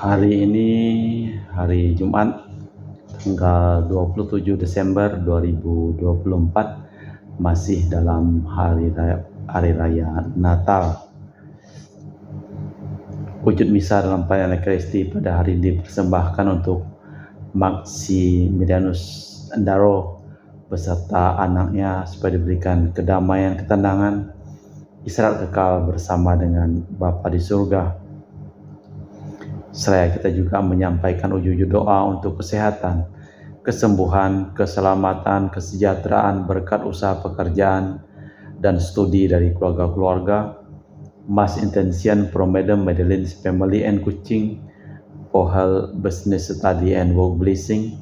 Hari ini hari Jumat tanggal 27 Desember 2024, masih dalam hari raya Natal. Wujud misa dalam pelayanan Ekaristi pada hari ini dipersembahkan untuk Maximilianus Endaro beserta anaknya supaya diberikan kedamaian, ketenangan, istirahat kekal bersama dengan Bapa di surga. Seraya kita juga menyampaikan ujug-ujug doa untuk kesehatan, kesembuhan, keselamatan, kesejahteraan, berkat usaha pekerjaan dan studi dari keluarga-keluarga. Mass intention from Madam Madeline's family and Kuching for her business study and work blessing.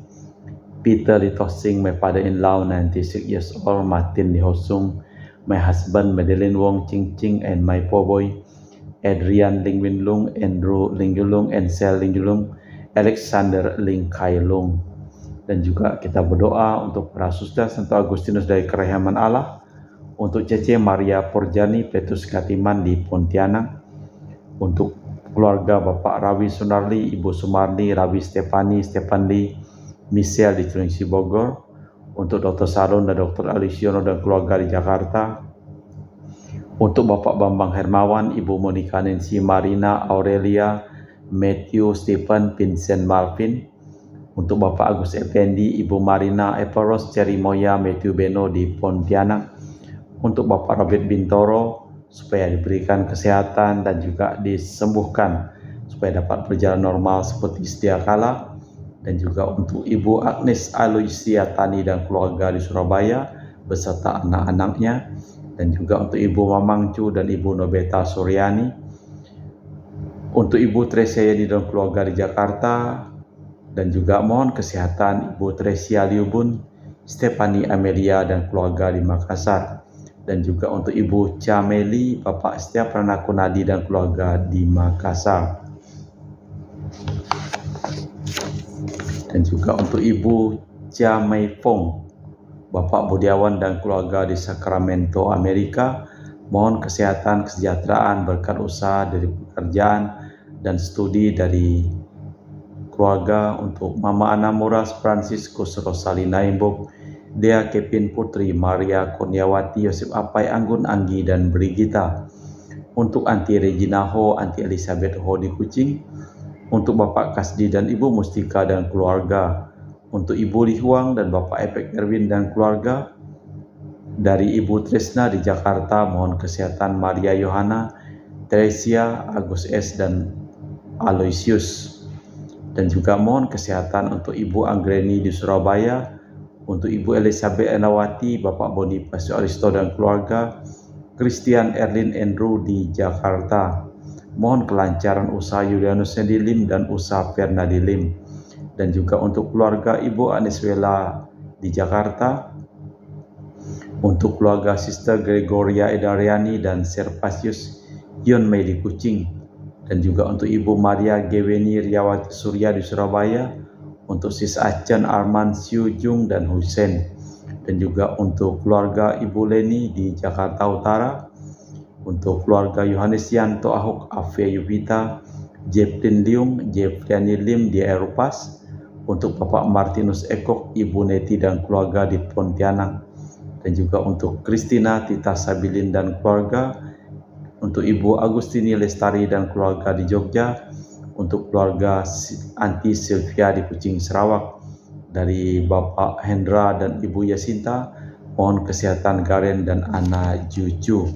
Peter Litosing, my father-in-law, 96 years old. Martin Lihosung, my husband, Madeline Wong Ching Ching, and my poor boy, Adrian Ling Win Lung, Andrew Ling Yulung, Ansel Ling Yulung, Alexander Ling Kai Lung. Dan juga kita berdoa untuk para suster Santo Agustinus dari Kerahiman Allah, untuk Cece Maria Porjani Petrus Katiman di Pontianak, untuk keluarga Bapak Rawi Sunarli, Ibu Sumarni, Rawi Stefanli, Michelle di Cilengsi Bogor, untuk Dr. Salon dan Dr. Alisiono dan keluarga di Jakarta, untuk Bapak Bambang Hermawan, Ibu Monica Nancy Marina Aurelia, Matthew Stephen Vincent Malvin, untuk Bapak Agus Effendi, Ibu Marina Evaros Cherry Moya Matthew Beno di Pontianak, untuk Bapak Robert Bintoro supaya diberikan kesehatan dan juga disembuhkan supaya dapat berjalan normal seperti sedia kala, dan juga untuk Ibu Agnes Aloysia Tani dan keluarga di Surabaya beserta anak-anaknya, dan juga untuk Ibu Mamang Cu dan Ibu Nobeta Suryani, untuk Ibu Tresia Yani dan keluarga di Jakarta, dan juga mohon kesehatan Ibu Tresia Liubun, Stephanie Amelia dan keluarga di Makassar, dan juga untuk Ibu Cameli, Bapak Setia Pranakunadi dan keluarga di Makassar, dan juga untuk Ibu Jamei Fong, Bapak Budiawan dan keluarga di Sacramento, Amerika. Mohon kesehatan, kesejahteraan, berkat usaha dari pekerjaan dan studi dari keluarga untuk Mama Ana Muras, Franciscus Rosalina Imbok, Dea Kevin Putri, Maria Kurniawati, Yosef Apai, Anggun Anggi dan Brigita. Untuk Anti Regina Ho, Anti Elizabeth Ho di Kuching, untuk Bapak Kasdi dan Ibu Mustika dan keluarga, untuk Ibu Lihuang dan Bapak Epek Erwin dan keluarga. Dari Ibu Tresna di Jakarta, mohon kesehatan Maria Yohana, Teresia, Agus S dan Aloysius. Dan juga mohon kesehatan untuk Ibu Anggreni di Surabaya, untuk Ibu Elizabeth Enawati, Bapak Bonifacio Aristo dan keluarga, Christian Erlin Andrew di Jakarta. Mohon kelancaran usaha Julianus Sendilim dan usaha Fernadi Lim. Dan juga untuk keluarga Ibu Aniswela di Jakarta, untuk keluarga Sister Gregoria Edariani dan Servasius Yon Mei di Kuching, dan juga untuk Ibu Maria Geweni Riawati Surya di Surabaya, untuk Sis Acen Arman Siu Jung dan Hussein, dan juga untuk keluarga Ibu Leni di Jakarta Utara, untuk keluarga Yohanes Yanto Ahok Ave Yuvita, Jeplin Lium, Jefriani Lim di Eropas, untuk Bapak Martinus Ekok, Ibu Neti dan keluarga di Pontianak, dan juga untuk Christina Tita Sabilin dan keluarga, untuk Ibu Agustini Lestari dan keluarga di Jogja, untuk keluarga Anti Sylvia di Kuching Sarawak, dari Bapak Hendra dan Ibu Yasinta, mohon kesehatan Garen dan Ana Juju.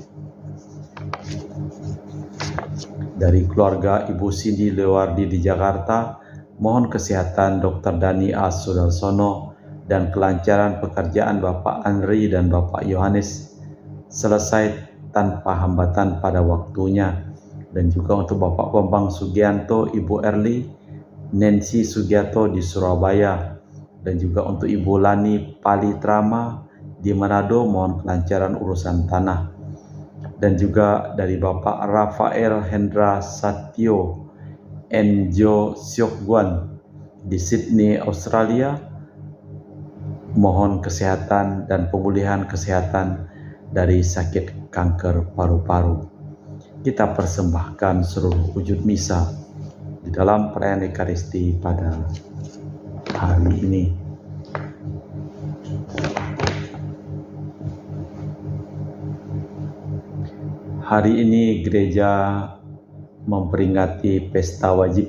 Dari keluarga Ibu Cindy Lewardi di Jakarta, mohon kesehatan Dr. Dani A. Sudarsono dan kelancaran pekerjaan Bapak Andri dan Bapak Yohanes selesai tanpa hambatan pada waktunya. Dan juga untuk Bapak Bambang Sugianto, Ibu Erli, Nancy Sugiato di Surabaya, dan juga untuk Ibu Lani Palitrama di Manado, mohon kelancaran urusan tanah. Dan juga dari Bapak Rafael Hendra Satyo Enjo Siokguan di Sydney, Australia, mohon kesehatan dan pemulihan kesehatan dari sakit kanker paru-paru. Kita persembahkan seluruh wujud misa di dalam perayaan Ekaristi pada hari ini. Hari ini gereja memperingati pesta wajib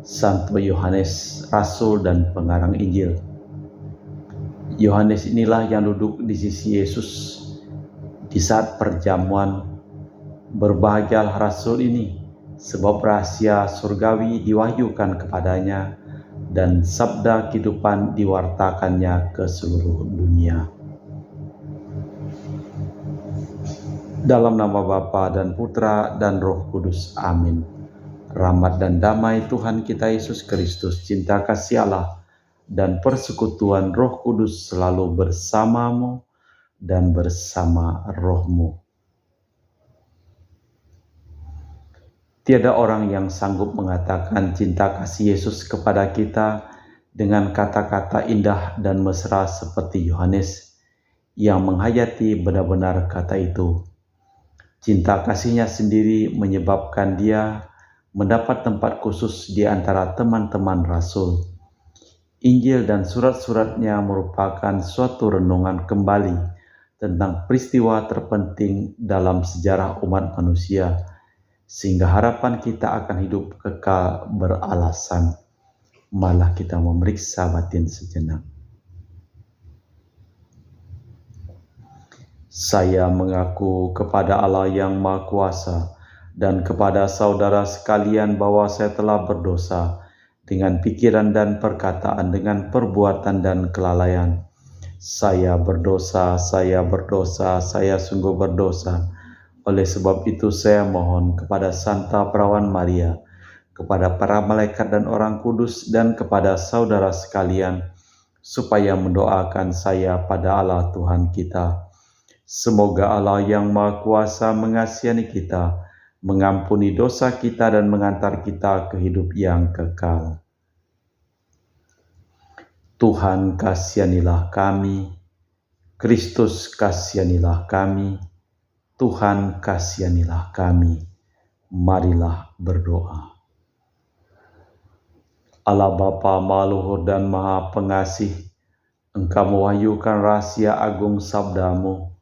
Santo Yohanes, Rasul dan pengarang Injil. Yohanes inilah yang duduk di sisi Yesus di saat perjamuan. Berbahagialah Rasul ini, sebab rahasia surgawi diwahyukan kepadanya dan sabda kehidupan diwartakannya ke seluruh dunia. Dalam nama Bapa dan Putra dan Roh Kudus. Amin. Rahmat dan damai Tuhan kita Yesus Kristus, cinta kasih Allah, dan persekutuan Roh Kudus selalu bersamamu dan bersama rohmu. Tiada orang yang sanggup mengatakan cinta kasih Yesus kepada kita dengan kata-kata indah dan mesra seperti Yohanes yang menghayati benar-benar kata itu. Cinta kasihnya sendiri menyebabkan dia mendapat tempat khusus di antara teman-teman Rasul. Injil dan surat-suratnya merupakan suatu renungan kembali tentang peristiwa terpenting dalam sejarah umat manusia, sehingga harapan kita akan hidup kekal beralasan. Malah kita memeriksa batin sejenak. Saya mengaku kepada Allah yang Maha Kuasa dan kepada saudara sekalian bahwa saya telah berdosa dengan pikiran dan perkataan, dengan perbuatan dan kelalaian. Saya berdosa, saya sungguh berdosa. Oleh sebab itu saya mohon kepada Santa Perawan Maria, kepada para malaikat dan orang kudus, dan kepada saudara sekalian, supaya mendoakan saya pada Allah Tuhan kita. Semoga Allah yang Maha Kuasa mengasihani kita, mengampuni dosa kita dan mengantar kita ke hidup yang kekal. Tuhan kasihanilah kami, Kristus kasihanilah kami, Tuhan kasihanilah kami. Marilah berdoa. Allah Bapa Maha Luhur dan Maha Pengasih, Engkau mewahyukan rahasia agung sabdamu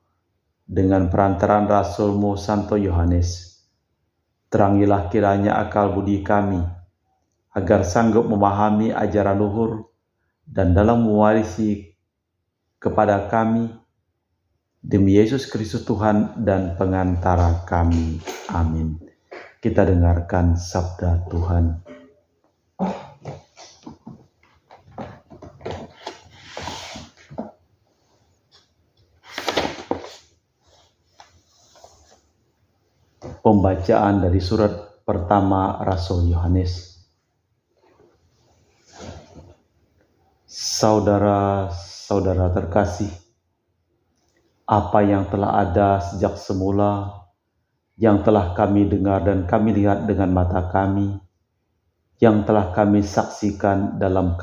dengan perantaraan Rasulmu Santo Yohanes. Terangilah kiranya akal budi kami, agar sanggup memahami ajaran luhur dan dalam mewarisi kepada kami, demi Yesus Kristus Tuhan dan pengantara kami. Amin. Kita dengarkan sabda Tuhan. Pembacaan dari surat pertama Rasul Yohanes. Saudara-saudara terkasih, apa yang telah ada sejak semula, yang telah kami dengar dan kami lihat dengan mata kami, yang telah kami saksikan dalam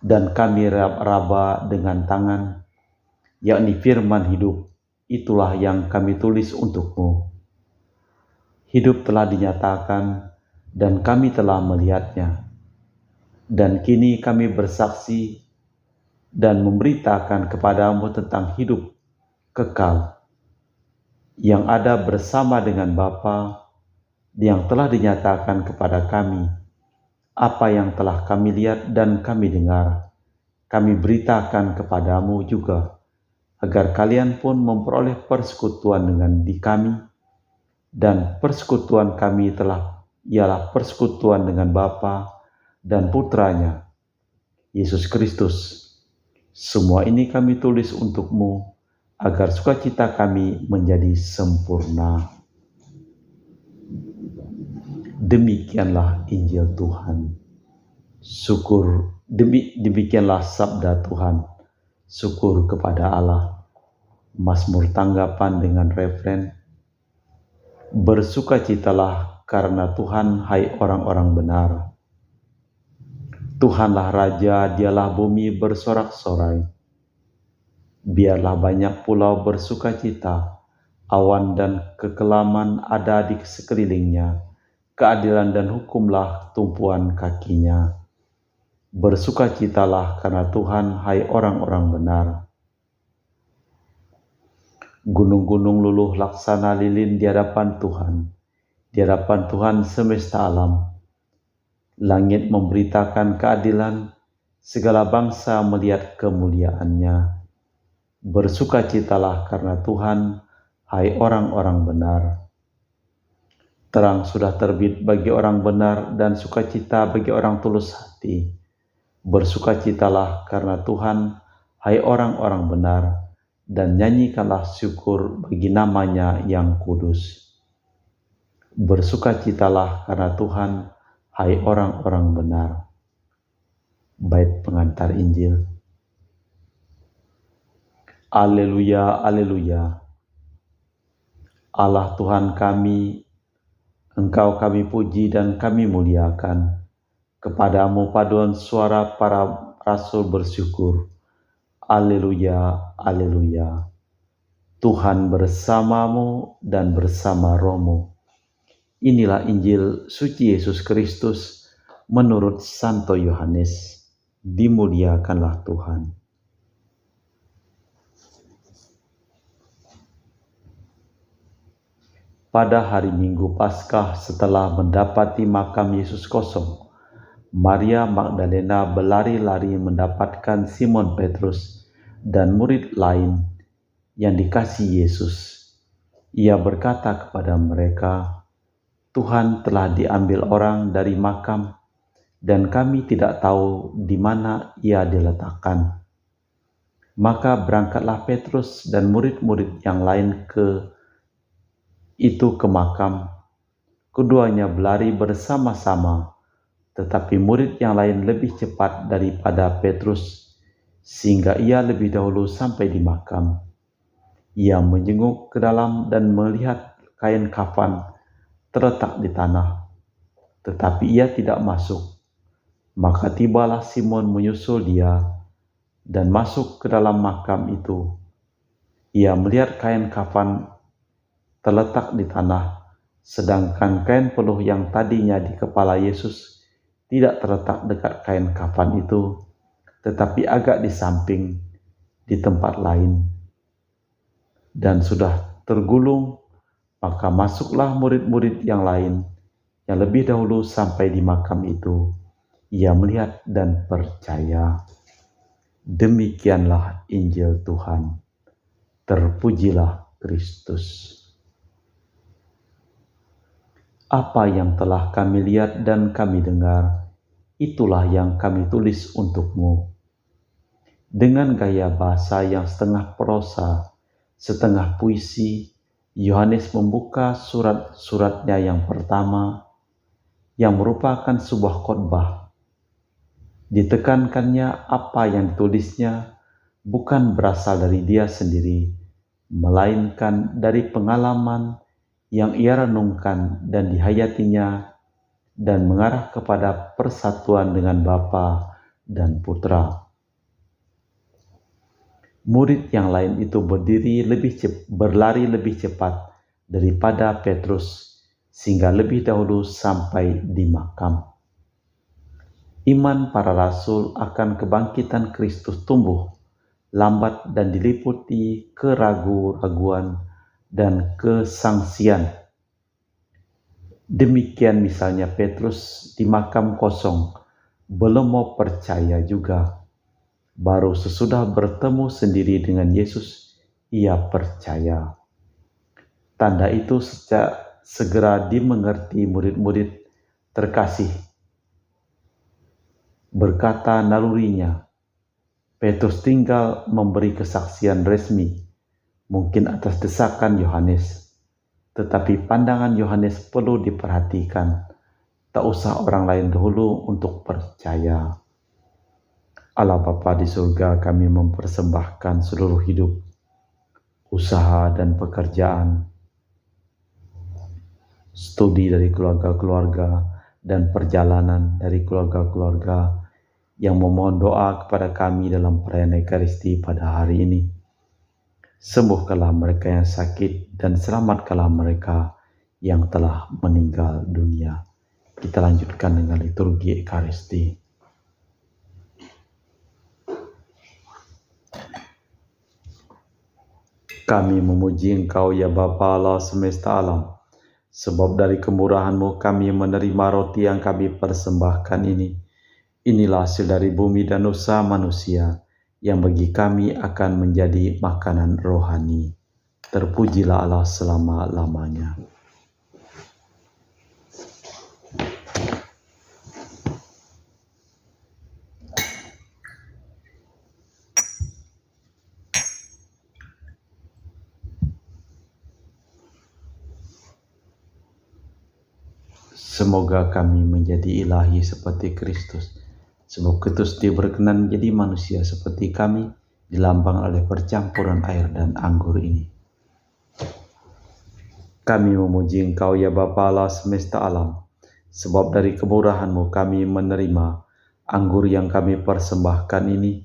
dan kami raba dengan tangan, yakni firman hidup, itulah yang kami tulis untukmu. Hidup telah dinyatakan dan kami telah melihatnya. Dan kini kami bersaksi dan memberitakan kepadamu tentang hidup kekal yang ada bersama dengan Bapa, yang telah dinyatakan kepada kami. Apa yang telah kami lihat dan kami dengar, kami beritakan kepadamu juga, agar kalian pun memperoleh persekutuan dengan di kami. Dan persekutuan kami ialah persekutuan dengan Bapa dan Putranya, Yesus Kristus. Semua ini kami tulis untukmu, agar sukacita kami menjadi sempurna. Demikianlah Injil Tuhan. Demikianlah sabda Tuhan. Syukur kepada Allah. Mazmur tanggapan dengan refren. Bersukacitalah karena Tuhan, hai orang-orang benar. Tuhanlah Raja, dialah bumi bersorak-sorai. Biarlah banyak pulau bersukacita, awan dan kekelaman ada di sekelilingnya, keadilan dan hukumlah tumpuan kakinya. Bersukacitalah karena Tuhan, hai orang-orang benar. Gunung-gunung luluh laksana lilin di hadapan Tuhan semesta alam. Langit memberitakan keadilan, segala bangsa melihat kemuliaannya. Bersukacitalah karena Tuhan, hai orang-orang benar. Terang sudah terbit bagi orang benar dan sukacita bagi orang tulus hati. Bersukacitalah karena Tuhan, hai orang-orang benar, dan nyanyikanlah syukur bagi namanya yang kudus. Bersukacitalah karena Tuhan, hai orang-orang benar. Bait pengantar Injil. Aleluya, aleluya. Allah Tuhan kami, Engkau kami puji dan kami muliakan. Kepadamu paduan suara para rasul bersyukur. Aleluya, aleluya. Tuhan bersamamu dan bersama rohmu. Inilah Injil suci Yesus Kristus menurut Santo Yohanes. Dimuliakanlah Tuhan. Pada hari Minggu Paskah setelah mendapati makam Yesus kosong, Maria Magdalena berlari-lari mendapatkan Simon Petrus dan murid lain yang dikasihi Yesus. Ia berkata kepada mereka, "Tuhan telah diambil orang dari makam, dan kami tidak tahu di mana ia diletakkan." Maka berangkatlah Petrus dan murid-murid yang lain ke makam. Keduanya berlari bersama-sama, tetapi murid yang lain lebih cepat daripada Petrus, sehingga ia lebih dahulu sampai di makam. Ia menjenguk ke dalam dan melihat kain kafan terletak di tanah, tetapi ia tidak masuk. Maka tibalah Simon menyusul dia dan masuk ke dalam makam itu. Ia melihat kain kafan terletak di tanah, sedangkan kain peluh yang tadinya di kepala Yesus tidak terletak dekat kain kafan itu, tetapi agak di samping, di tempat lain. Dan sudah tergulung, maka masuklah murid-murid yang lain yang lebih dahulu sampai di makam itu. Ia melihat dan percaya. Demikianlah Injil Tuhan. Terpujilah Kristus. Apa yang telah kami lihat dan kami dengar, itulah yang kami tulis untukmu. Dengan gaya bahasa yang setengah prosa, setengah puisi, Yohanes membuka surat-suratnya yang pertama, yang merupakan sebuah khotbah. Ditekankannya apa yang ditulisnya bukan berasal dari dia sendiri, melainkan dari pengalaman yang ia renungkan dan dihayatinya, dan mengarah kepada persatuan dengan Bapa dan Putra. Murid yang lain itu berlari lebih cepat daripada Petrus, sehingga lebih dahulu sampai di makam. Iman para rasul akan kebangkitan Kristus tumbuh lambat dan diliputi keraguan-raguan dan kesangsian. Demikian misalnya Petrus di makam kosong belum mau percaya juga. Baru sesudah bertemu sendiri dengan Yesus, ia percaya. Tanda itu segera dimengerti murid-murid terkasih. Berkata nalurinya, Petrus tinggal memberi kesaksian resmi, mungkin atas desakan Yohanes. Tetapi pandangan Yohanes perlu diperhatikan. Tak usah orang lain dahulu untuk percaya. Allah Bapa di surga, kami mempersembahkan seluruh hidup, usaha dan pekerjaan, studi dari keluarga-keluarga, dan perjalanan dari keluarga-keluarga yang memohon doa kepada kami dalam perayaan Ekaristi pada hari ini. Sembuhkanlah mereka yang sakit dan selamatkanlah mereka yang telah meninggal dunia. Kita lanjutkan dengan liturgi Ekaristi. Kami memuji Engkau ya Bapa Allah semesta alam, sebab dari kemurahan-Mu kami menerima roti yang kami persembahkan ini. Inilah hasil dari bumi dan usaha manusia, yang bagi kami akan menjadi makanan rohani. Terpujilah Allah selama-lamanya. Semoga kami menjadi ilahi seperti Kristus, sebab Kristus Dia berkenan menjadi manusia seperti kami, dilambang oleh percampuran air dan anggur ini. Kami memuji Engkau ya Bapa Allah semesta alam, sebab dari kemurahan-Mu kami menerima anggur yang kami persembahkan ini.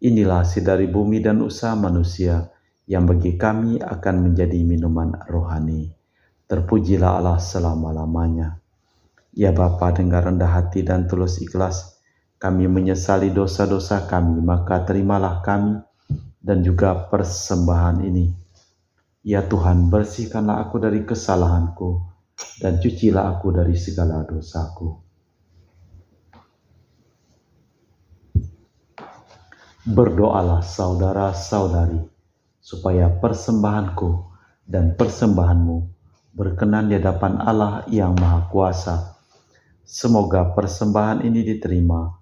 Inilah hasil dari bumi dan usaha manusia, yang bagi kami akan menjadi minuman rohani. Terpujilah Allah selama-lamanya. Ya Bapa, dengan rendah hati dan tulus ikhlas, kami menyesali dosa-dosa kami, maka terimalah kami dan juga persembahan ini. Ya Tuhan, bersihkanlah aku dari kesalahanku, dan cucilah aku dari segala dosaku. Berdoalah saudara-saudari, supaya persembahanku dan persembahanmu berkenan di hadapan Allah yang Maha Kuasa. Semoga persembahan ini diterima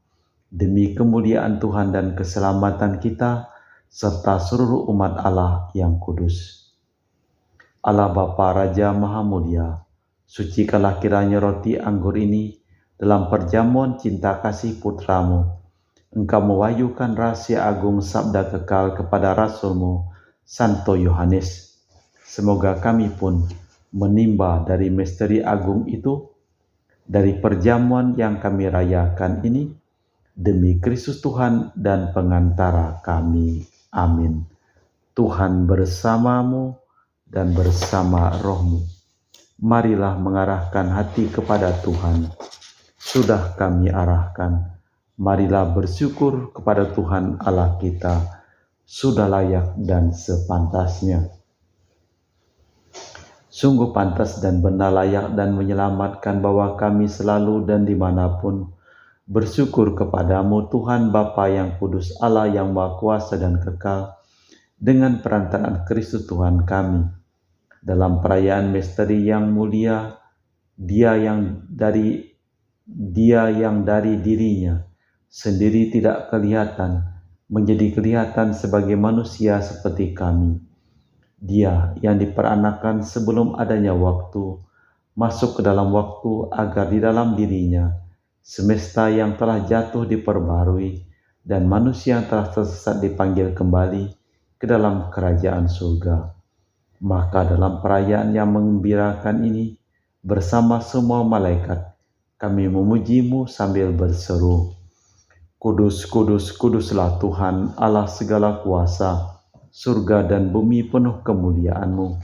demi kemuliaan Tuhan dan keselamatan kita serta seluruh umat Allah yang kudus. Allah Bapa Raja Maha Mulia, sucikanlah kiranya roti anggur ini dalam perjamuan cinta kasih Putramu. Engkau mewahyukan rahasia agung sabda kekal kepada Rasul-Mu, Santo Yohanes. Semoga kami pun menimba dari misteri agung itu, dari perjamuan yang kami rayakan ini, demi Kristus Tuhan dan pengantara kami. Amin. Tuhan bersamamu dan bersama rohmu. Marilah mengarahkan hati kepada Tuhan. Sudah kami arahkan. Marilah bersyukur kepada Tuhan Allah kita. Sudah layak dan sepantasnya. Sungguh pantas dan benar, layak dan menyelamatkan bahwa kami selalu dan dimanapun bersyukur kepadamu Tuhan Bapa yang kudus, Allah yang Maha Kuasa dan kekal, dengan perantaraan Kristus Tuhan kami. Dalam perayaan misteri yang mulia, Dia yang dari dirinya sendiri tidak kelihatan, menjadi kelihatan sebagai manusia seperti kami. Dia yang diperanakan sebelum adanya waktu, masuk ke dalam waktu agar di dalam dirinya semesta yang telah jatuh diperbarui dan manusia yang telah tersesat dipanggil kembali ke dalam kerajaan surga. Maka dalam perayaan yang menggembirakan ini, bersama semua malaikat, kami memuji-Mu sambil berseru, Kudus, kudus, kuduslah Tuhan Allah segala kuasa, surga dan bumi penuh kemuliaan-Mu.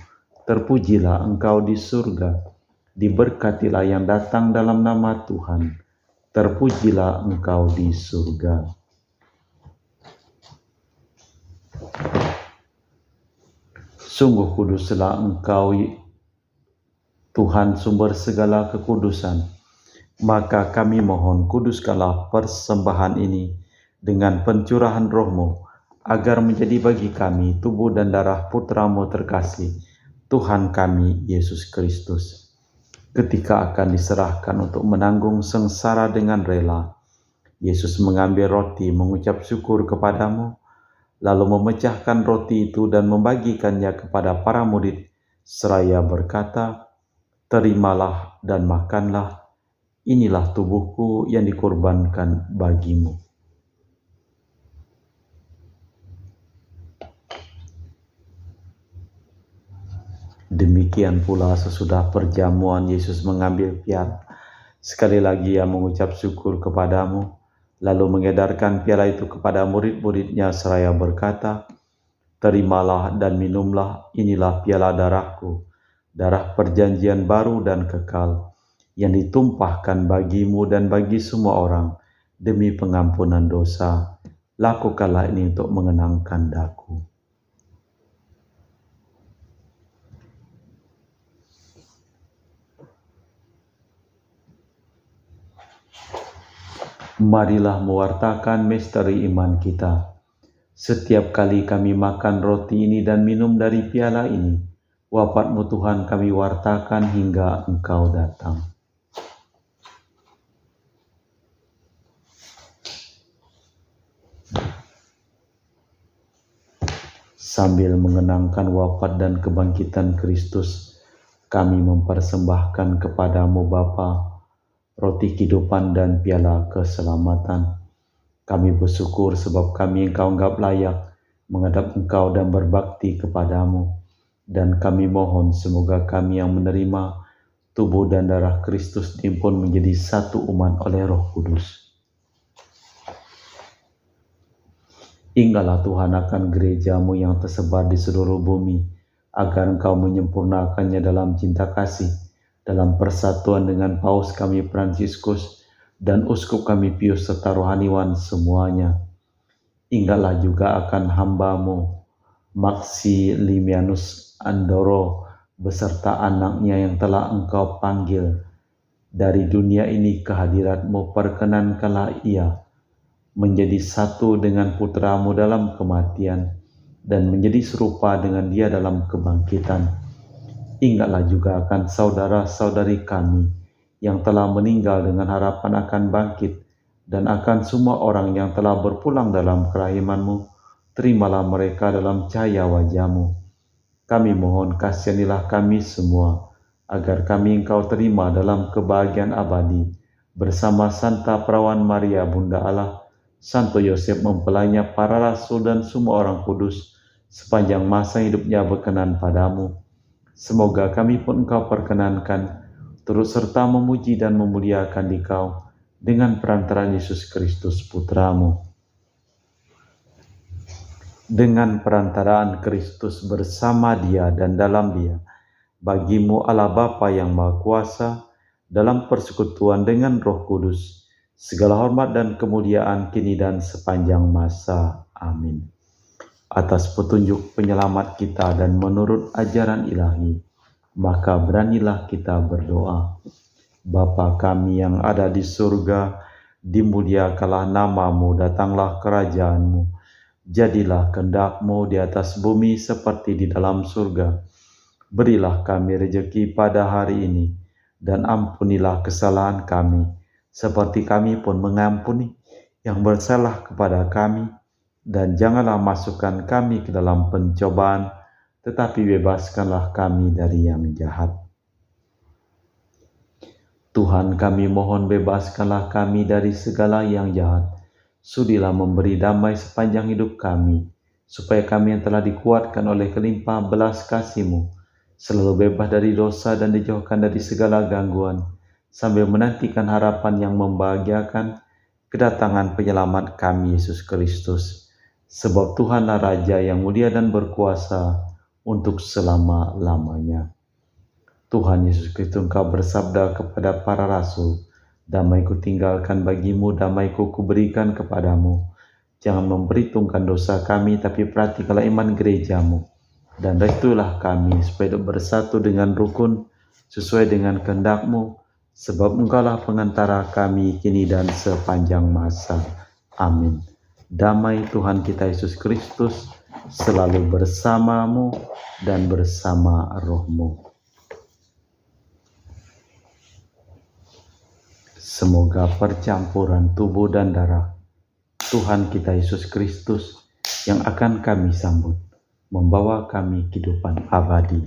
Terpujilah Engkau di surga, diberkatilah yang datang dalam nama Tuhan. Terpujilah Engkau di surga. Sungguh kuduslah Engkau, Tuhan sumber segala kekudusan. Maka kami mohon, kuduskanlah persembahan ini dengan pencurahan roh-Mu, agar menjadi bagi kami tubuh dan darah Putra-Mu terkasih, Tuhan kami Yesus Kristus. Ketika akan diserahkan untuk menanggung sengsara dengan rela, Yesus mengambil roti, mengucap syukur kepadamu, lalu memecahkan roti itu dan membagikannya kepada para murid, seraya berkata, Terimalah dan makanlah, inilah tubuhku yang dikorbankan bagimu. Demikian pula sesudah perjamuan Yesus mengambil piala. Sekali lagi Ia mengucap syukur kepadamu, lalu mengedarkan piala itu kepada murid-muridnya seraya berkata, Terimalah dan minumlah, inilah piala darahku, darah perjanjian baru dan kekal, yang ditumpahkan bagimu dan bagi semua orang demi pengampunan dosa. Lakukanlah ini untuk mengenangkan daku. Marilah mewartakan misteri iman kita. Setiap kali kami makan roti ini dan minum dari piala ini, wafat-Mu Tuhan kami wartakan hingga Engkau datang. Sambil mengenangkan wafat dan kebangkitan Kristus, kami mempersembahkan kepada-Mu Bapa roti kehidupan dan piala keselamatan. Kami bersyukur sebab kami Engkau anggap layak menghadap Engkau dan berbakti kepada-Mu. Dan kami mohon semoga kami yang menerima tubuh dan darah Kristus diimpun menjadi satu umat oleh Roh Kudus. Ingatlah Tuhan akan gereja-Mu yang tersebar di seluruh bumi, agar Engkau menyempurnakannya dalam cinta kasih, dalam persatuan dengan Paus kami Fransiskus dan Uskup kami Pius serta rohaniwan semuanya. Ingatlah juga akan hamba-Mu Maximilianus Andoro beserta anaknya yang telah Engkau panggil dari dunia ini ke hadirat-Mu. Perkenankanlah ia menjadi satu dengan putra-Mu dalam kematian dan menjadi serupa dengan Dia dalam kebangkitan. Ingatlah juga akan saudara-saudari kami yang telah meninggal dengan harapan akan bangkit, dan akan semua orang yang telah berpulang dalam kerahiman-Mu. Terimalah mereka dalam cahaya wajah-Mu. Kami mohon kasihanilah kami semua, agar kami Engkau terima dalam kebahagiaan abadi, bersama Santa Perawan Maria Bunda Allah, Santo Yosef mempelainya, para rasul dan semua orang kudus, sepanjang masa hidupnya berkenan padamu. Semoga kami pun Engkau perkenankan turut serta memuji dan memuliakan Dikau dengan perantaraan Yesus Kristus Putra-Mu. Dengan perantaraan Kristus bersama Dia dan dalam Dia, bagi-Mu Allah Bapa yang Maha Kuasa, dalam persekutuan dengan Roh Kudus, segala hormat dan kemuliaan kini dan sepanjang masa. Amin. Atas petunjuk penyelamat kita dan menurut ajaran ilahi, maka beranilah kita berdoa. Bapa kami yang ada di surga, dimuliakanlah nama-Mu, datanglah kerajaan-Mu. Jadilah kehendak-Mu di atas bumi seperti di dalam surga. Berilah kami rejeki pada hari ini, dan ampunilah kesalahan kami, seperti kami pun mengampuni yang bersalah kepada kami. Dan janganlah masukkan kami ke dalam pencobaan, tetapi bebaskanlah kami dari yang jahat. Tuhan, kami mohon bebaskanlah kami dari segala yang jahat. Sudilah memberi damai sepanjang hidup kami, supaya kami yang telah dikuatkan oleh kelimpahan belas kasih-Mu, selalu bebas dari dosa dan dijauhkan dari segala gangguan, sambil menantikan harapan yang membahagiakan, kedatangan penyelamat kami Yesus Kristus. Sebab Tuhanlah Raja yang mulia dan berkuasa untuk selama-lamanya. Tuhan Yesus Kristus, Engkau bersabda kepada para rasul, damai-Ku tinggalkan bagimu, damai-Ku kuberikan kepadamu. Jangan memperhitungkan dosa kami, tapi perhatikanlah iman gereja-Mu. Dan restuilah kami supaya bersatu dengan rukun, sesuai dengan kehendak-Mu, sebab Engkaulah pengantara kami kini dan sepanjang masa. Amin. Damai Tuhan kita Yesus Kristus selalu bersamamu dan bersama rohmu. Semoga percampuran tubuh dan darah Tuhan kita Yesus Kristus yang akan kami sambut membawa kami kehidupan abadi.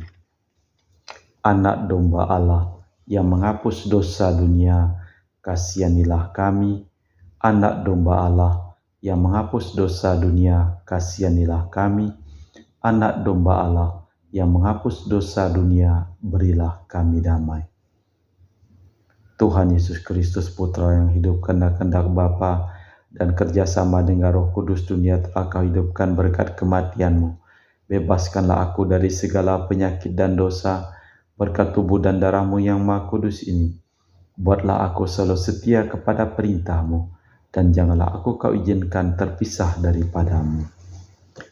Anak domba Allah yang menghapus dosa dunia, kasihanilah kami. Anak domba Allah yang menghapus dosa dunia, kasihanilah kami. Anak domba Allah yang menghapus dosa dunia, berilah kami damai. Tuhan Yesus Kristus, Putra yang hidup kehendak Bapa dan kerjasama dengan Roh Kudus, dunia telah Kau hidupkan berkat kematian-Mu. Bebaskanlah aku dari segala penyakit dan dosa, Berkat tubuh dan darah-Mu yang Maha Kudus ini, buatlah aku selalu setia kepada perintah-Mu, dan janganlah aku Kau izinkan terpisah daripada-Mu.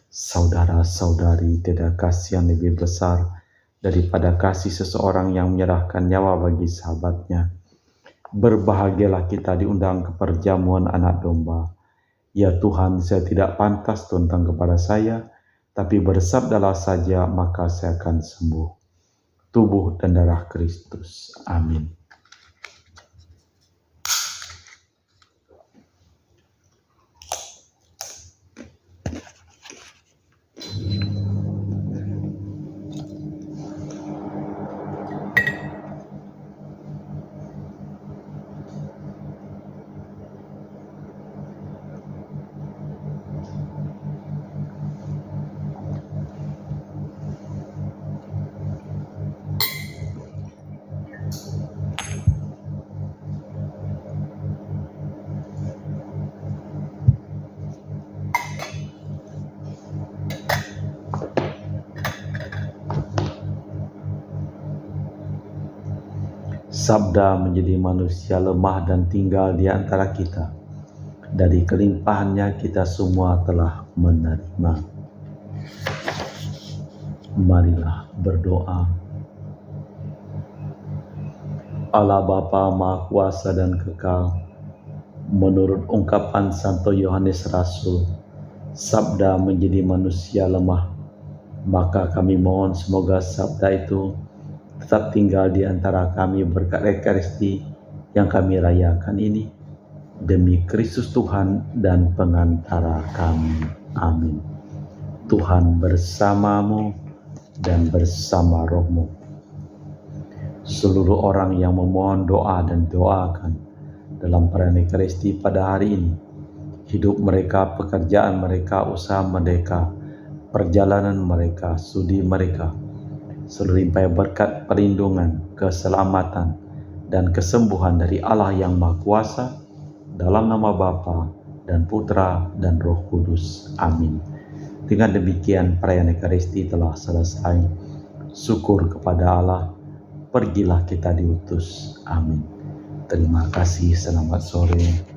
Saudara-saudari, tiada kasih yang lebih besar daripada kasih seseorang yang menyerahkan nyawa bagi sahabatnya. Berbahagialah kita diundang ke perjamuan anak domba. Ya Tuhan, saya tidak pantas tentang kepada saya, tapi bersabdalah saja maka saya akan sembuh. Tubuh dan darah Kristus. Amin. Sabda menjadi manusia lemah dan tinggal di antara kita. Dari kelimpahannya kita semua telah menerima. Marilah berdoa. Allah Bapa Maha Kuasa dan Kekal, menurut ungkapan Santo Yohanes Rasul, sabda menjadi manusia lemah. Maka kami mohon semoga sabda itu tetap tinggal di antara kami berkat Ekaristi yang kami rayakan ini. Demi Kristus Tuhan dan pengantara kami. Amin. Tuhan bersamamu dan bersama rohmu. Seluruh orang yang memohon doa dan doakan dalam perayaan Ekaristi pada hari ini, hidup mereka, pekerjaan mereka, usaha mereka, perjalanan mereka, studi mereka, seluruh limpah berkat perlindungan, keselamatan, dan kesembuhan dari Allah yang Maha Kuasa, dalam nama Bapa dan Putra dan Roh Kudus. Amin. Dengan demikian perayaan Ekaristi telah selesai. Syukur kepada Allah, pergilah kita diutus. Amin. Terima kasih, selamat sore.